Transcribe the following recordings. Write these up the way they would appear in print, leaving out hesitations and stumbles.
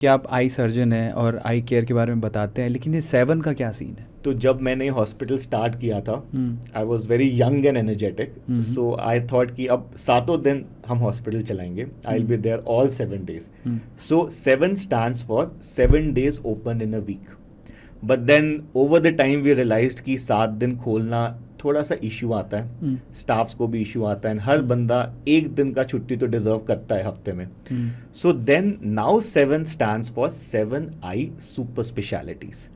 कि आप eye surgeon हैं और आई केयर के बारे में बताते हैं, लेकिन ये 7 का क्या सीन है? तो जब मैंने हॉस्पिटल स्टार्ट किया था, hmm. I was very young and energetic, hmm. So I thought कि अब 7 दिन हम हॉस्पिटल चलाएंगे, I will be there all 7 days. So 7 stands for 7 days open in a week. But then over the time we realized कि 7 दिन खोलना थोड़ा सा इशू आता है, स्टाफ्स को भी इशू आता है, हर बंदा एक दिन का छुट्टी तो डिजर्व करता है हफ्ते में. So then now 7 stands for 7 I super specialities.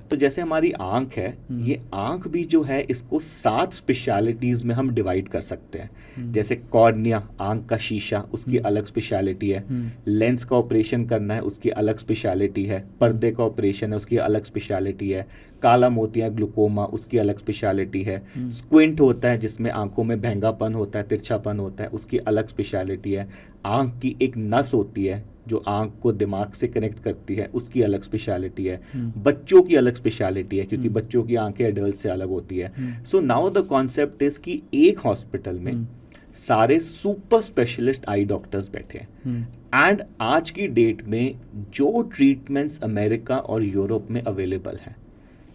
तो जैसे हमारी आंख है, ये आंख भी जो है इसको 7 स्पेशलिटीज में हम डिवाइड कर सकते हैं. जैसे कॉर्निया, आंख का शीशा, उसकी अलग स्पेशलिटी है. लेंस का ऑपरेशन करना है, उसकी अलग स्पेशलिटी है. पर्दे का ऑपरेशन है, उसकी अलग स्पेशलिटी है. काला मोतिया, ग्लूकोमा, उसकी अलग स्पेशलिटी है. स्क्विंट होता है जिसमें आंखों में भैंगापन होता है, तिरछापन होता है, उसकी अलग स्पेशलिटी है. आंख की एक नस होती है जो आंख को दिमाग से कनेक्ट करती है, उसकी अलग स्पेशलिटी है. बच्चों की अलग स्पेशलिटी है क्योंकि बच्चों की आंखें एडल्ट से अलग होती है. So now the concept is कि एक हॉस्पिटल में सारे सुपर स्पेशलिस्ट आई डॉक्टर्स बैठे हैं. एंड आज की डेट में जो ट्रीटमेंट्स अमेरिका और यूरोप में अवेलेबल हैं,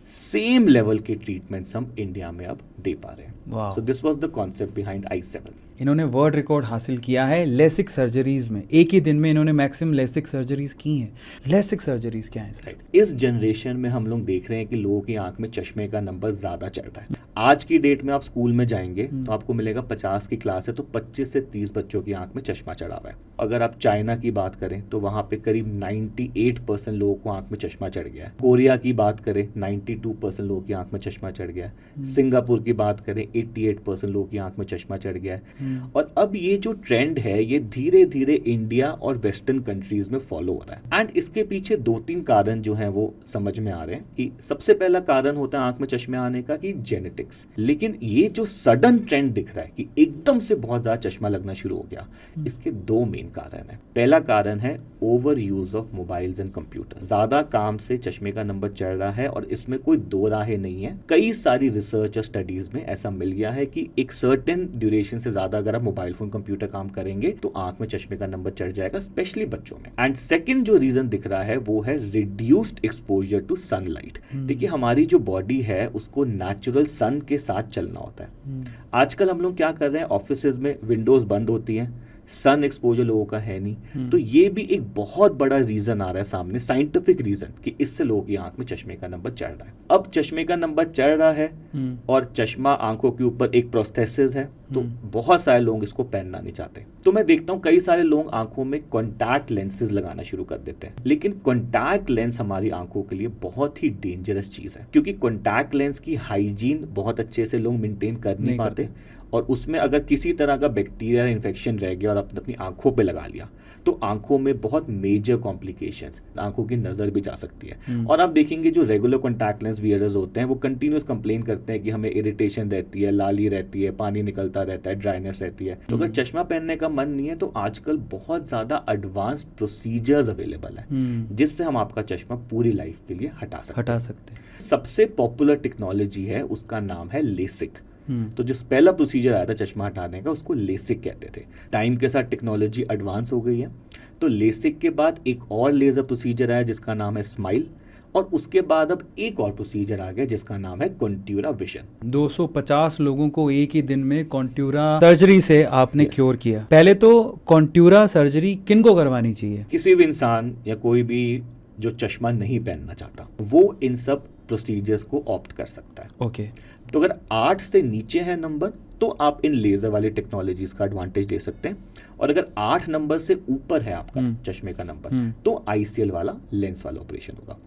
सेम लेवल के ट्रीटमेंट्स हम इंडिया में अब दे पा रहे हैं. So this was the concept behind i7. इन्होंने वर्ल्ड रिकॉर्ड हासिल किया है लेसिक सर्जरीज में. एक ही दिन में इन्होंने मैक्सिमम लेसिक सर्जरीज की हैं. लेसिक सर्जरीज क्या है? राइट, इस जनरेशन में हम लोग देख रहे हैं कि लोगों की आंख में चश्मे का नंबर ज्यादा चढ़ रहा है. आज की डेट में आप स्कूल में जाएंगे तो आपको मिलेगा 50 की क्लास है तो 25 से 30 बच्चों की आंख में चश्मा चढ़ा हुआ है. अगर आप चाइना की बात करें तो वहां पे करीब 98% लोगों को आंख में चश्मा चढ़ गया है. कोरिया की बात करें 92% लोगों की आंख में चश्मा चढ़ गया है. सिंगापुर की बात करें 88% लोगों की आंख में चश्मा चढ़ गया है. और अब ये जो ट्रेंड है ये धीरे धीरे इंडिया और वेस्टर्न कंट्रीज में फॉलो हो रहा है. एंड इसके पीछे 2-3 कारण जो हैं वो समझ में आ रहे हैं. कि सबसे पहला कारण होता है आंख में चश्मे आने का कि जेनेटिक्स. लेकिन ये जो सडन ट्रेंड दिख रहा है कि एकदम से बहुत ज्यादा चश्मा लगना शुरू हो गया, इसके 2 मेन कारण है. पहला कारण है over use of mobiles and computer. ज्यादा काम से चश्मे का नंबर चढ़ रहा है और इसमें कोई दो राहें नहीं है. कई सारी रिसर्च और स्टडीज में ऐसा मिल गया है कि एक सर्टेन ड्यूरेशन से ज्यादा अगर आप मोबाइल फोन कंप्यूटर काम करेंगे तो आंख में चश्मे का नंबर चढ़ जाएगा, स्पेशली बच्चों में. एंड सेकंड जो रीजन दिख रहा है वो है रिड्यूस्ड एक्सपोजर टू सनलाइट. देखिए हमारी जो बॉडी है उसको नेचुरल सन के साथ चलना होता है. आजकल हम लोग क्या कर रहे हैं, ऑफिसेज में विंडोज बंद होती हैं, सन एक्सपोजर लोगों का है नहीं. तो ये भी एक बहुत बड़ा रीजन आ रहा है सामने, साइंटिफिक रीजन, कि इससे लोगों की आंख में चश्मे का नंबर चढ़ रहा है. अब चश्मे का नंबर चढ़ रहा है और चश्मा आंखों के ऊपर एक प्रोस्थेसिस है, तो बहुत सारे लोग इसको पहनना नहीं चाहते. तो मैं देखता हूँ कई सारे लोग आंखों में कॉन्टैक्ट लेंसेज लगाना शुरू कर देते हैं. लेकिन कॉन्टैक्ट लेंस हमारी आंखों के लिए बहुत ही डेंजरस चीज है क्योंकि कॉन्टैक्ट लेंस की हाइजीन बहुत अच्छे से लोग मेंटेन कर नहीं पाते. और उसमें अगर किसी तरह का बैक्टीरिया इन्फेक्शन रह गया और आपने अपनी आंखों पे लगा लिया तो आंखों में बहुत मेजर कॉम्प्लिकेशंस, आंखों की नजर भी जा सकती है. और आप देखेंगे जो रेगुलर कॉन्टैक्ट लेंस वियरर्स होते हैं वो कंटिन्यूस कंप्लेन करते हैं कि हमें इरिटेशन रहती है, लाली रहती है, पानी निकलता रहता है, ड्राइनेस रहती है. तो अगर चश्मा पहनने का मन नहीं है तो आजकल बहुत ज्यादा एडवांस्ड प्रोसीजर्स अवेलेबल है जिससे हम आपका चश्मा पूरी लाइफ के लिए हटा सकते हैं. सबसे पॉपुलर टेक्नोलॉजी है, उसका नाम है लेसिक. तो जो पहला प्रोसीजर आया था चश्मा हटाने का उसको लेसिक कहते थे. टाइम के साथ टेक्नोलॉजी एडवांस हो गई है तो लेसिक के बाद एक और लेजर प्रोसीजर आया जिसका नाम है स्माइल. और उसके बाद अब एक और प्रोसीजर आ गया जिसका नाम है कॉन्ट्यूरा विजन. 250 लोगों को एक ही दिन में कॉन्ट्यूरा सर्जरी से आपने क्योर किया. पहले तो कॉन्ट्यूरा सर्जरी किन को करवानी चाहिए? किसी भी इंसान या कोई भी जो चश्मा नहीं पहनना चाहता वो इन सब प्रोसीजर्स को ऑप्ट कर सकता है. ओके. तो अगर 8 से नीचे है नंबर तो आप इन लेजर वाली टेक्नोलॉजीज का एडवांटेज ले सकते हैं. और अगर 8 नंबर से ऊपर है आपका चश्मे का नंबर तो ICL वाला लेंस वाला ऑपरेशन होगा.